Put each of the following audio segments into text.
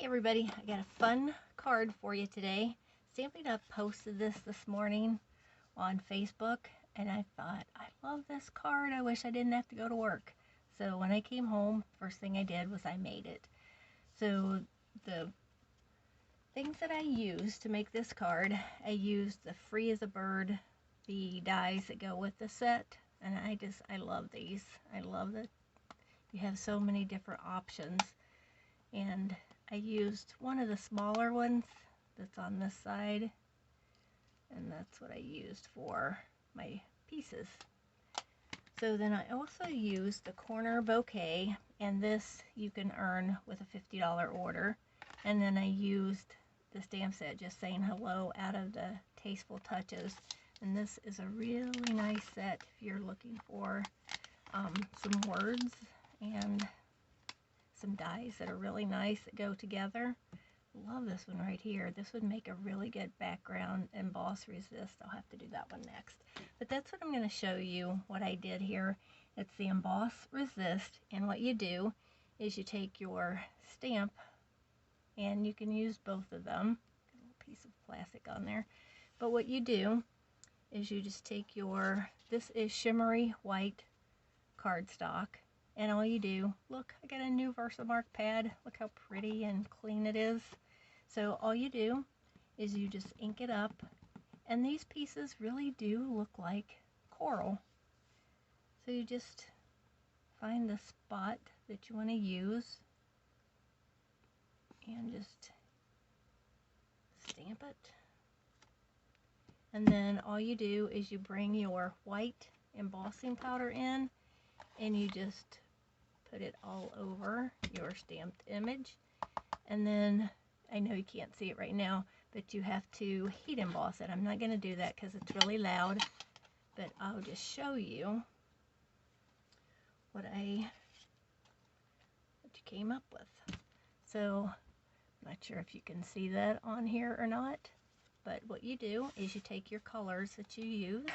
Hey everybody, I got a fun card for you today. Stampin' Up! Posted this morning on Facebook, and I thought, I love this card. I wish I didn't have to go to work. So when I came home, first thing I did was I made it. So the things that I used to make this card, I used the Free as a Bird, the dies that go with the set, and I love these. I love that you have so many different options. And I used one of the smaller ones that's on this side, and that's what I used for my pieces. So then I also used the corner bouquet, and this you can earn with a $50 order. And then I used the stamp set just saying hello out of the Tasteful Touches, and this is a really nice set if you're looking for some words and some dies that are really nice that go together. Love this one right here. This would make a really good background. Emboss Resist. I'll have to do that one next. But that's what I'm going to show you what I did here. It's the Emboss Resist, and what you do is you take your stamp, and you can use both of them. Got a little piece of plastic on there. But what you do is you just take this is shimmery white cardstock. And all you do, look, I got a new Versamark pad. Look how pretty and clean it is. So all you do is you just ink it up. And these pieces really do look like coral. So you just find the spot that you want to use and just stamp it. And then all you do is you bring your white embossing powder in, and you just put it all over your stamped image. And then, I know you can't see it right now, but you have to heat emboss it. I'm not going to do that because it's really loud, but I'll just show you what you came up with. So, I'm not sure if you can see that on here or not, but what you do is you take your colors that you use,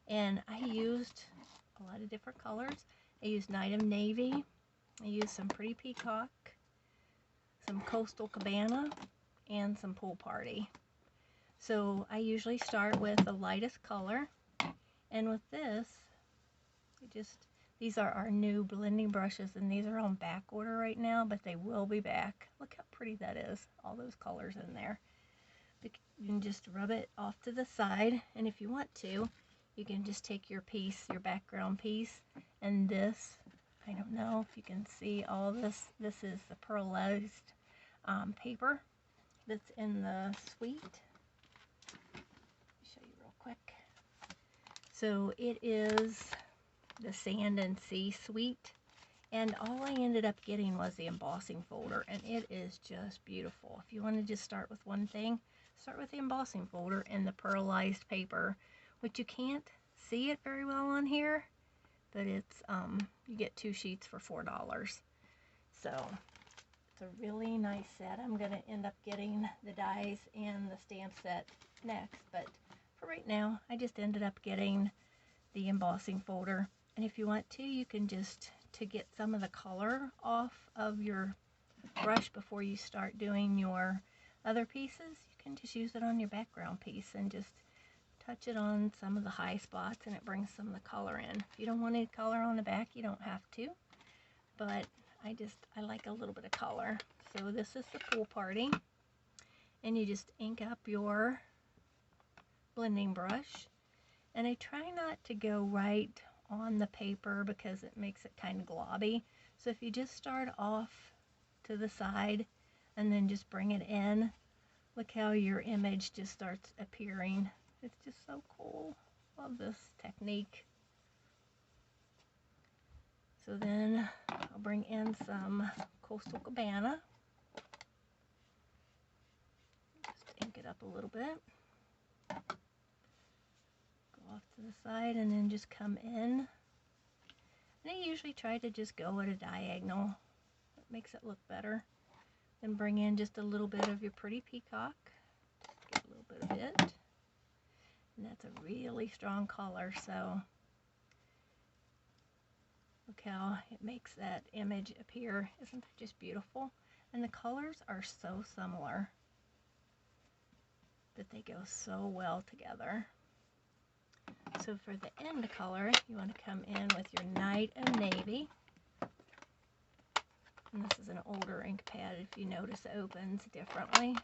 and I used a lot of different colors. I used Night of Navy, I used some Pretty Peacock, some Coastal Cabana, and some Pool Party. So I usually start with the lightest color, and with this, these are our new blending brushes, and these are on back order right now, but they will be back. Look how pretty that is, all those colors in there. You can just rub it off to the side, and if you want to, you can just take your piece, your background piece, and this, I don't know if you can see all this. This is the pearlized paper that's in the suite. Let me show you real quick. So it is the Sand and Sea suite, and all I ended up getting was the embossing folder, and it is just beautiful. If you want to just start with one thing, start with the embossing folder and the pearlized paper, which you can't see it very well on here, but it's you get 2 sheets for $4. So it's a really nice set. I'm going to end up getting the dies and the stamp set next, but for right now I just ended up getting the embossing folder. And if you want to, you can just, to get some of the color off of your brush before you start doing your other pieces, you can just use it on your background piece and just touch it on some of the high spots, and it brings some of the color in. If you don't want any color on the back, you don't have to, but I like a little bit of color. So this is the Pool Party, and you just ink up your blending brush, and I try not to go right on the paper because it makes it kind of globby. So if you just start off to the side and then just bring it in, look how your image just starts appearing. It's just so cool. Love this technique. So then I'll bring in some Coastal Cabana. Just ink it up a little bit. Go off to the side and then just come in. And I usually try to just go at a diagonal. It makes it look better. Then bring in just a little bit of your Pretty Peacock. Get a little bit of it. And that's a really strong color, so look how it makes that image appear. Isn't that just beautiful? And the colors are so similar that they go so well together. So for the end color, you want to come in with your Night of Navy. And this is an older ink pad, if you notice it opens differently.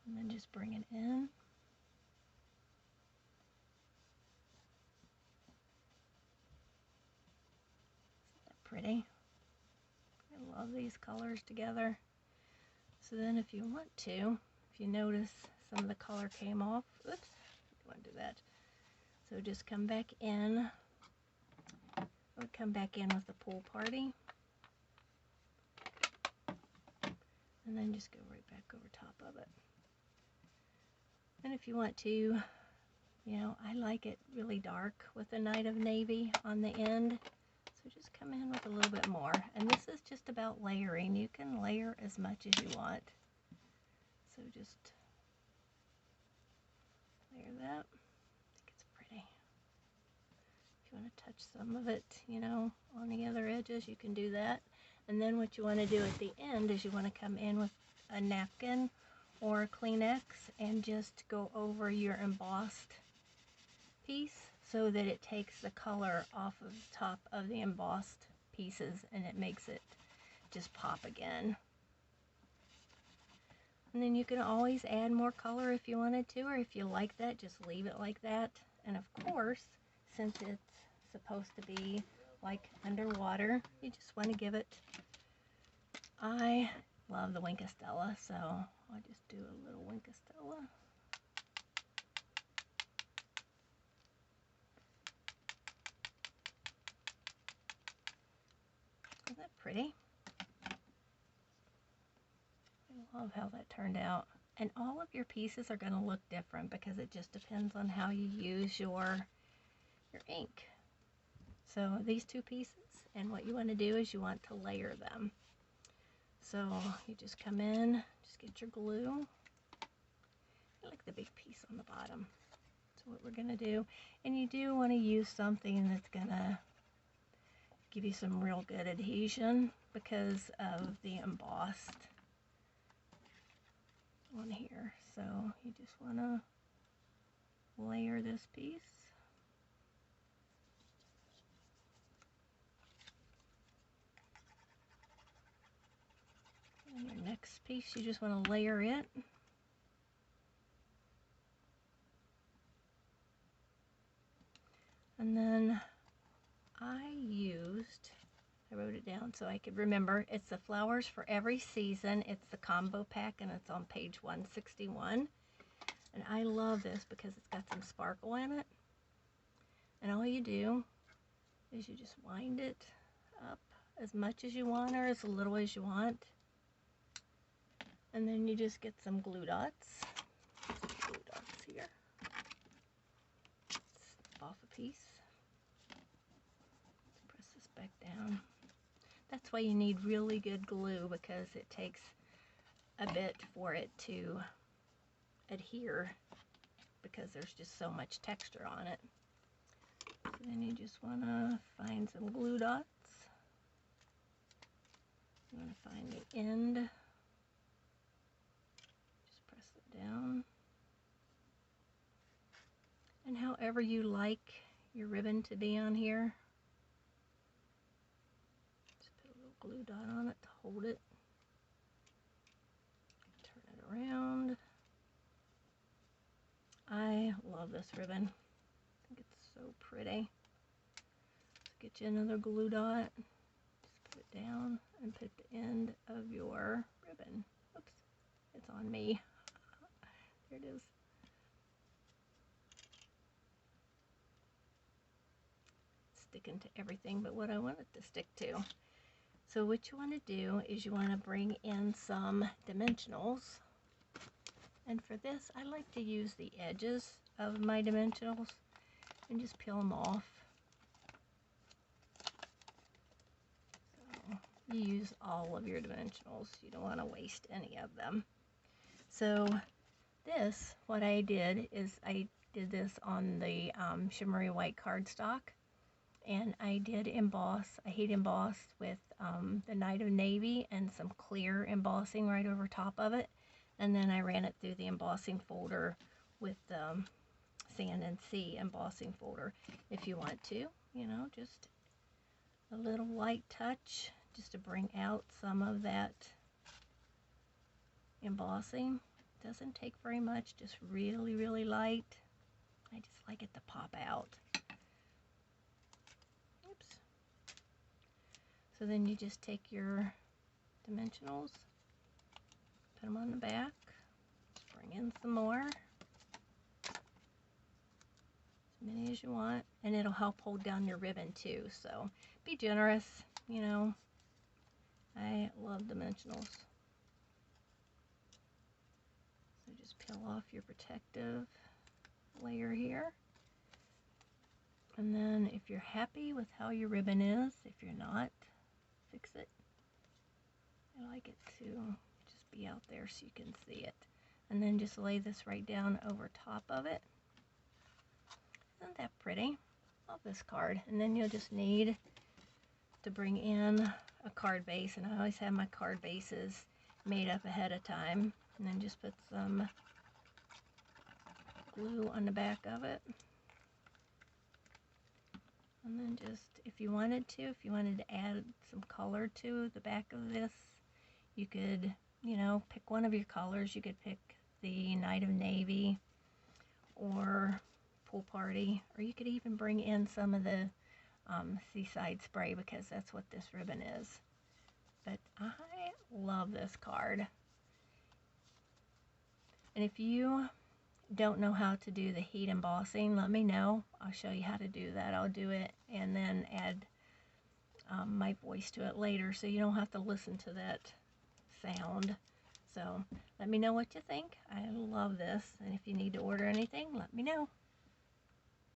And then just bring it in. Isn't that pretty? I love these colors together. So then if you want to, if you notice some of the color came off, oops, don't want to do that. So just come back in. I would come back in with the Pool Party. And then just go right back over top of it. And if you want to, you know, I like it really dark with the Night of Navy on the end. So just come in with a little bit more. And this is just about layering. You can layer as much as you want. So just layer that. I think it's pretty. If you want to touch some of it, you know, on the other edges, you can do that. And then what you want to do at the end is you want to come in with a napkin or a Kleenex and just go over your embossed piece so that it takes the color off of the top of the embossed pieces and it makes it just pop again. And then you can always add more color if you wanted to, or if you like that, just leave it like that. And of course, since it's supposed to be like underwater, you just want to give it, I love the Winkostella, so I'll just do a little Winkostella. Isn't that pretty? I love how that turned out. And all of your pieces are going to look different because it just depends on how you use your ink. So these two pieces, and what you want to do is you want to layer them. So you just come in, just get your glue. I like the big piece on the bottom. So what we're going to do, and you do want to use something that's going to give you some real good adhesion because of the embossed on here. So you just want to layer this piece. And your next piece, you just want to layer it. And then I wrote it down so I could remember. It's the Flowers for Every Season. It's the combo pack and it's on page 161. And I love this because it's got some sparkle in it. And all you do is you just wind it up as much as you want or as little as you want. And then you just get some glue dots. Some glue dots here. Snip off a piece. Press this back down. That's why you need really good glue because it takes a bit for it to adhere because there's just so much texture on it. So then you just want to find some glue dots. You want to find the end. Just press it down. And however you like your ribbon to be on here, just put a little glue dot on it to hold it. Turn it around. I love this ribbon. I think it's so pretty. Let's get you another glue dot. Just put it down and put the end of your ribbon. Oops, it's on me. There it is. It's sticking to everything but what I want it to stick to. So what you want to do is you want to bring in some dimensionals. And for this, I like to use the edges of my dimensionals and just peel them off. So you use all of your dimensionals. You don't want to waste any of them. So this, what I did is I did this on the shimmery white cardstock. and I did emboss. I hate emboss with the Night of Navy and some clear embossing right over top of it. And then I ran it through the embossing folder with the Sand and Sea embossing folder. If you want to, you know, just a little light touch just to bring out some of that embossing. Doesn't take very much, just really, really light. I just like it to pop out. Oops. So then you just take your dimensionals, put them on the back, just bring in some more, as many as you want, and it'll help hold down your ribbon too. So be generous, you know. I love dimensionals. So just peel off your protective layer here. And then if you're happy with how your ribbon is, if you're not, fix it. I like it to just be out there so you can see it. And then just lay this right down over top of it. Isn't that pretty? Love this card. And then you'll just need to bring in a card base, and I always have my card bases made up ahead of time. And then just put some glue on the back of it. And then just, if you wanted to add some color to the back of this, you could, you know, pick one of your colors. You could pick the Night of Navy or Pool Party, or you could even bring in some of the Seaside Spray, because that's what this ribbon is. But I love this card. And if you don't know how to do the heat embossing, let me know. I'll show you how to do that. I'll do it and then add my voice to it later, so you don't have to listen to that sound. So let me know what you think. I love this, and if you need to order anything, let me know.